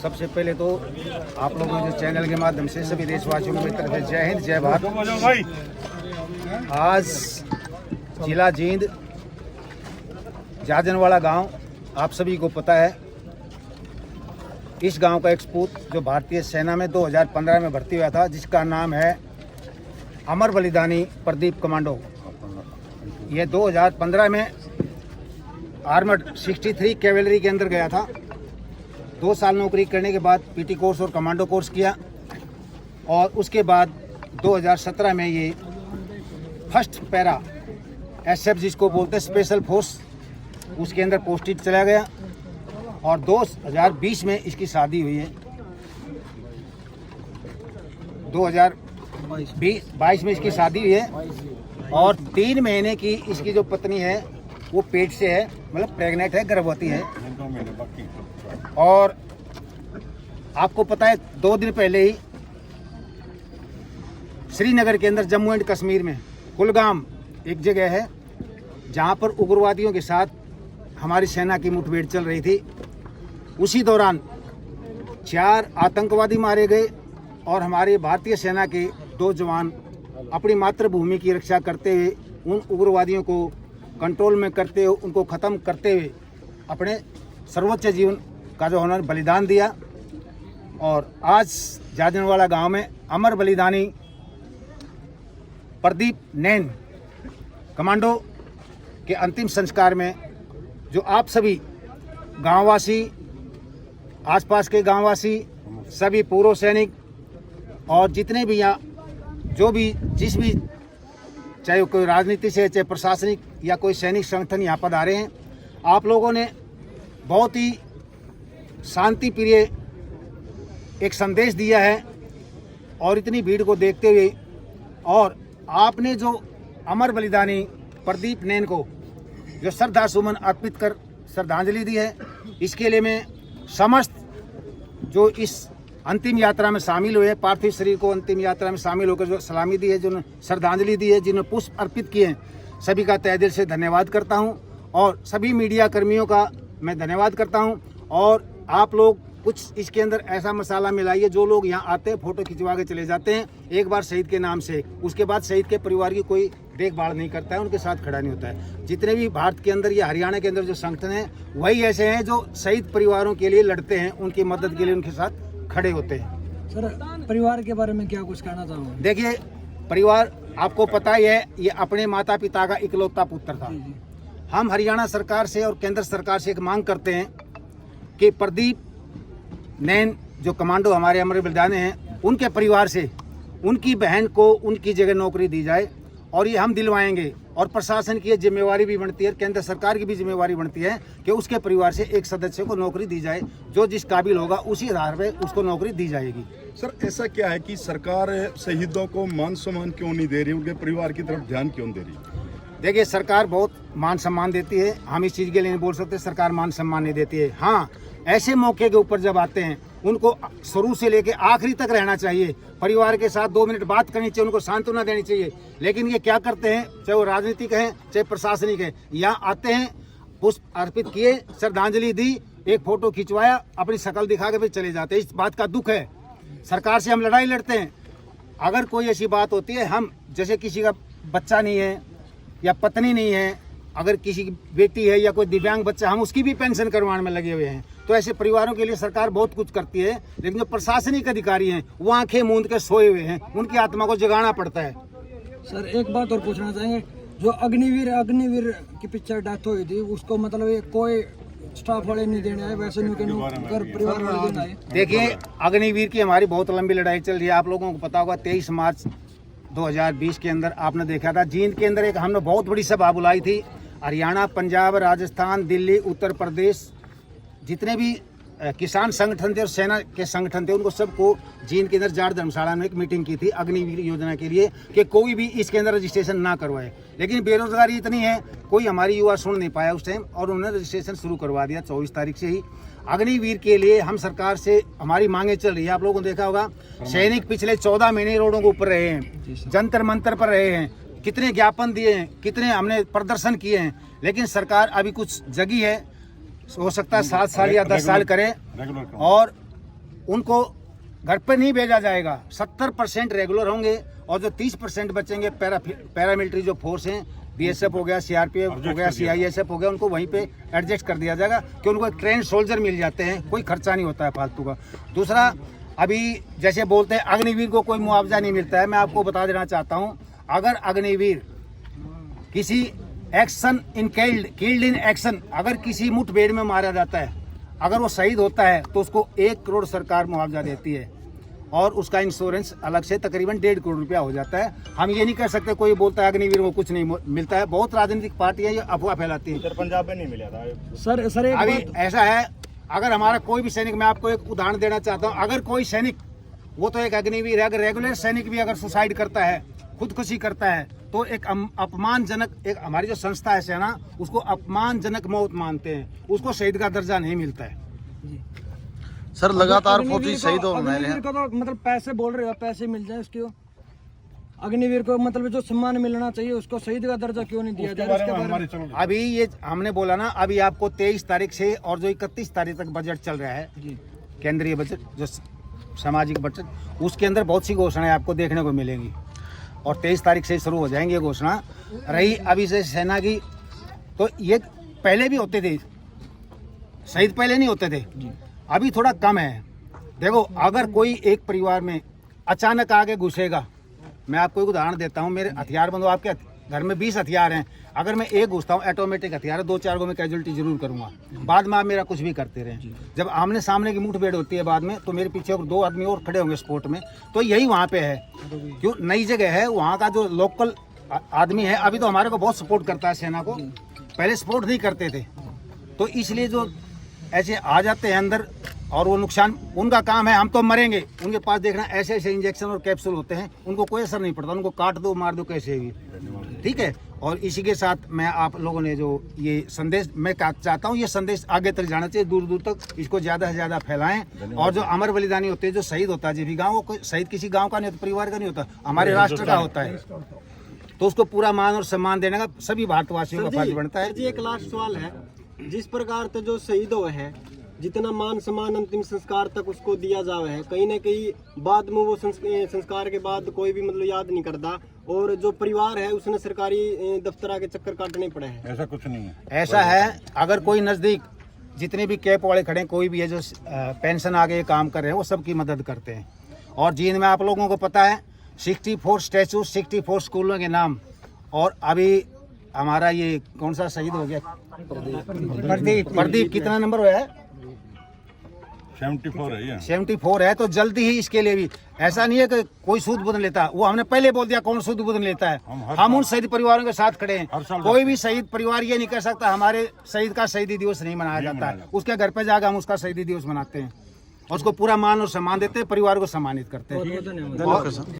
सबसे पहले तो आप लोगों के चैनल के माध्यम से सभी देशवासियों की तरफ से जय हिंद जय भारत। आज जिला जींद जाजनवाड़ा गांव, आप सभी को पता है, इस गांव का एक सपूत जो भारतीय सेना में 2015 में भर्ती हुआ था, जिसका नाम है अमर बलिदानी प्रदीप कमांडो। ये 2015 में आर्मर्ड 63 कैवेलरी के अंदर गया था। 2 साल नौकरी करने के बाद पीटी कोर्स और कमांडो कोर्स किया और उसके बाद 2017 में ये फर्स्ट पैरा एसएफ जिसको बोलते हैं स्पेशल फोर्स, उसके अंदर पोस्टेड चला गया और 2020 में इसकी शादी हुई है। 2022 में इसकी शादी हुई है और 3 महीने की इसकी जो पत्नी है वो पेट से है, मतलब प्रेग्नेंट है, गर्भवती है। और आपको पता है 2 दिन पहले ही श्रीनगर के अंदर जम्मू एंड कश्मीर में कुलगाम एक जगह है जहां पर उग्रवादियों के साथ हमारी सेना की मुठभेड़ चल रही थी। उसी दौरान 4 आतंकवादी मारे गए और हमारी भारतीय सेना के 2 जवान अपनी मातृभूमि की रक्षा करते हुए उन उग्रवादियों को कंट्रोल में करते हुए, उनको ख़त्म करते हुए अपने सर्वोच्च जीवन का जो उन्होंने बलिदान दिया। और आज जाजनवाड़ा गांव में अमर बलिदानी प्रदीप नैन कमांडो के अंतिम संस्कार में जो आप सभी गांववासी, आसपास के गांववासी, सभी पूर्व सैनिक और जितने भी यहाँ जो भी जिस भी चाहे कोई राजनीति से, चाहे प्रशासनिक या कोई सैनिक संगठन यहाँ पर आ रहे हैं, आप लोगों ने बहुत ही शांति प्रिय एक संदेश दिया है। और इतनी भीड़ को देखते हुए और आपने जो अमर बलिदानी प्रदीप नैन को जो श्रद्धा सुमन अर्पित कर श्रद्धांजलि दी है, इसके लिए मैं समस्त जो इस अंतिम यात्रा में शामिल हुए, पार्थिव शरीर को अंतिम यात्रा में शामिल होकर जो सलामी दी है, जो श्रद्धांजलि दी है, जिन्होंने पुष्प अर्पित किए हैं, सभी का तहे दिल से धन्यवाद करता हूं। और सभी मीडिया कर्मियों का मैं धन्यवाद करता हूं। और आप लोग कुछ इसके अंदर ऐसा मसाला मिलाइए, जो लोग यहाँ आते हैं फ़ोटो खिंचवा के चले जाते हैं एक बार शहीद के नाम से, उसके बाद शहीद के परिवार की कोई देखभाल नहीं करता है, उनके साथ खड़ा नहीं होता है। जितने भी भारत के अंदर या हरियाणा के अंदर जो संगठन हैं, वही ऐसे हैं जो शहीद परिवारों के लिए लड़ते हैं, उनकी मदद के लिए उनके साथ खड़े होते हैं। सर, परिवार के बारे में क्या कुछ कहना चाहूँगा? देखिए, परिवार आपको पता ही है, ये अपने माता पिता का इकलौता पुत्र था। हम हरियाणा सरकार से और केंद्र सरकार से एक मांग करते हैं कि प्रदीप नैन जो कमांडो हमारे अमर बलिदानी हैं, उनके परिवार से उनकी बहन को उनकी जगह नौकरी दी जाए और ये हम दिलवाएंगे। और प्रशासन की जिम्मेवारी भी बनती है, केंद्र सरकार की भी जिम्मेवारी बनती है कि उसके परिवार से एक सदस्य को नौकरी दी जाए, जो जिस काबिल होगा उसी आधार पर उसको नौकरी दी जाएगी। सर, ऐसा क्या है कि सरकार शहीदों को मान सम्मान क्यों नहीं दे रही, उनके परिवार की तरफ ध्यान क्यों दे रही? देखिए, सरकार बहुत मान सम्मान देती है, हम इस चीज़ के लिए नहीं बोल सकते सरकार मान सम्मान नहीं देती है। हाँ, ऐसे मौके के ऊपर जब आते हैं, उनको शुरू से लेके आखिरी तक रहना चाहिए, परिवार के साथ 2 मिनट बात करनी चाहिए, उनको सांत्वना देनी चाहिए। लेकिन ये क्या करते हैं, चाहे वो राजनीतिक हैं चाहे प्रशासनिक है, यहाँ आते हैं, पुष्प अर्पित किए, श्रद्धांजलि दी, एक फोटो खिंचवाया, अपनी शक्ल दिखा के फिर चले जाते हैं। इस बात का दुख है। सरकार से हम लड़ाई लड़ते हैं, अगर कोई ऐसी बात होती है, हम जैसे किसी का बच्चा नहीं है या पत्नी नहीं है, अगर किसी की बेटी है या कोई दिव्यांग बच्चा, हम उसकी भी पेंशन करवाने में लगे हुए हैं। तो ऐसे परिवारों के लिए सरकार बहुत कुछ करती है, लेकिन जो प्रशासनिक अधिकारी हैं वो आंखें मूंद के सोए हुए हैं, उनकी आत्मा को जगाना पड़ता है। सर, एक बात और पूछना चाहेंगे, जो अग्निवीर की पिक्चर डेथ हुई थी, उसको मतलब ये कोई स्टाफ वाले नहीं देने आए, वैसे नहीं परिवार वाले देने आए? देखिए, अग्निवीर की हमारी बहुत लंबी लड़ाई चल रही है। आप लोगों को पता होगा 23 मार्च 2020 के अंदर आपने देखा था, जींद के अंदर एक हमने बहुत बड़ी सभा बुलाई थी। हरियाणा, पंजाब, राजस्थान, दिल्ली, उत्तर प्रदेश, जितने भी किसान संगठन थे और सेना के संगठन थे, उनको सबको जींद के अंदर जाट धर्मशाला में एक मीटिंग की थी अग्निवीर योजना के लिए कि कोई भी इसके अंदर रजिस्ट्रेशन ना करवाए। लेकिन बेरोजगारी इतनी है, कोई हमारी युवा सुन नहीं पाया उस टाइम और उन्होंने रजिस्ट्रेशन शुरू करवा दिया 24 तारीख से ही। अग्निवीर के लिए हम सरकार से हमारी मांगे चल रही है। आप लोगों ने देखा होगा, सैनिक पिछले 14 महीने रोडों के ऊपर रहे हैं, जंतर मंतर पर रहे हैं, कितने ज्ञापन दिए हैं, कितने हमने प्रदर्शन किए हैं, लेकिन सरकार अभी कुछ जगी है। हो सकता है 7 साल या 10 साल करें और उनको घर पे नहीं भेजा जाएगा। 70% रेगुलर होंगे और जो 30% बचेंगे पैरामिलिट्री जो फोर्स हैं, बीएसएफ हो गया, सीआरपीएफ हो गया, सीआईएसएफ हो गया, उनको वहीं पे एडजस्ट कर दिया जाएगा कि उनको एक ट्रेन सोल्जर मिल जाते हैं, कोई खर्चा नहीं होता है फालतू का। दूसरा, अभी जैसे बोलते हैं अग्निवीर को कोई मुआवजा नहीं मिलता है, मैं आपको बता देना चाहता हूँ, अगर अग्निवीर किसी action in killed in action, अगर किसी मुठभेड़ में मारा जाता है, अगर वो शहीद होता है तो उसको 1 करोड़ सरकार मुआवजा देती है और उसका इंश्योरेंस अलग से तकरीबन 1.5 करोड़ रुपया हो जाता है। हम ये नहीं कह सकते कोई बोलता है अग्निवीर को कुछ नहीं मिलता है। बहुत राजनीतिक पार्टियां ये अफवाह फैलाती हैं। पंजाब में नहीं मिला था सर एक अभी ऐसा है, अगर हमारा कोई भी सैनिक, मैं आपको एक उदाहरण देना चाहता हूँ, अगर कोई सैनिक, वो तो एक अग्निवीर है, अगर रेगुलर सैनिक भी अगर सुसाइड करता है, खुदकुशी करता है, तो एक अपमानजनक, एक हमारी जो संस्था है सेना, उसको अपमानजनक मौत मानते हैं, उसको शहीद का दर्जा नहीं मिलता है। सर लगातार फौजी शहीद हो रहे हैं। तो मतलब पैसे बोल रहे हो, पैसे मिल जाए उसको, अग्निवीर को मतलब जो सम्मान मिलना चाहिए उसको शहीद का दर्जा क्यों नहीं दिया जाए? उसके बारे में अभी ये हमने बोला ना, अभी आपको 23 तारीख से और जो 31 तारीख तक बजट चल रहा है, केंद्रीय बजट, जो सामाजिक बजट, उसके अंदर बहुत सी घोषणाएं आपको देखने को मिलेंगी और 23 तारीख से शुरू हो जाएंगी ये घोषणा। रही अभी से सेना की, तो ये पहले भी होते थे, शहीद पहले नहीं होते थे, अभी थोड़ा कम है। देखो, अगर कोई एक परिवार में अचानक आके घुसेगा, मैं आपको एक उदाहरण देता हूँ, मेरे हथियार बंदो, आपके घर में 20 हथियार हैं, अगर मैं एक घुसता हूँ, ऑटोमेटिक हथियार है, 2-4 को मैं कैजुअलिटी जरूर करूंगा, बाद में आप मेरा कुछ भी करते रहें। जब आमने सामने की मुठभेड़ होती है बाद में, तो मेरे पीछे 2 आदमी और खड़े होंगे स्पोर्ट में, तो यही वहाँ पे है, क्यों नई जगह है, वहाँ का जो लोकल आदमी है अभी तो हमारे को बहुत सपोर्ट करता है सेना को, पहले सपोर्ट नहीं करते थे, तो इसलिए जो ऐसे आ जाते हैं अंदर और वो नुकसान, उनका काम है, हम तो मरेंगे, उनके पास देखना ऐसे ऐसे इंजेक्शन और कैप्सूल होते हैं, उनको कोई असर नहीं पड़ता, उनको काट दो, मार दो, कैसे भी, ठीक है। और इसी के साथ मैं आप लोगों ने जो ये संदेश, मैं चाहता हूँ ये संदेश आगे तक जाना चाहिए, दूर दूर तक इसको ज़्यादा से ज़्यादा फैलाएं। और जो अमर बलिदानी होते हैं, जो शहीद होता है जिस भी गाँव, वो कोई शहीद किसी गाँव का नहीं होता, परिवार का नहीं होता, हमारे राष्ट्र का होता है, तो उसको पूरा मान और सम्मान देने का सभी भारतवासियों का फर्ज बनता है। जी एक लास्ट सवाल है, जिस प्रकार से जो शहीद हुए हैं, जितना मान सम्मान अंतिम संस्कार तक उसको दिया जावे है, कहीं ना कहीं बाद में वो संस्कार के बाद कोई भी मतलब याद नहीं करता, और जो परिवार है उसने सरकारी दफ्तर के चक्कर काटने पड़े हैं। ऐसा कुछ नहीं है। ऐसा है, अगर कोई नज़दीक जितने भी कैप वाले खड़े हैं, कोई भी है जो पेंशन आगे काम कर रहे हैं, वो सबकी मदद करते हैं। और जींद में आप लोगों को पता है 64 स्टैचू, 64 स्कूलों के नाम, और अभी हमारा ये कौन सा शहीद हो गया, प्रदीप कितना नंबर हुआ है? 74 है ये। 74 है, तो जल्दी ही इसके लिए भी ऐसा नहीं है कि कोई सूद बुद लेता, वो हमने पहले बोल दिया कौन सूद बुद लेता है, हम उन शहीद परिवारों के साथ खड़े हैं। कोई भी शहीद परिवार ये नहीं कह सकता हमारे शहीद का शहीदी दिवस नहीं मनाया जाता है, उसके घर पे जाकर हम उसका शहीदी दिवस मनाते हैं, उसको पूरा मान और सम्मान देते हैं, परिवार को सम्मानित करते हैं।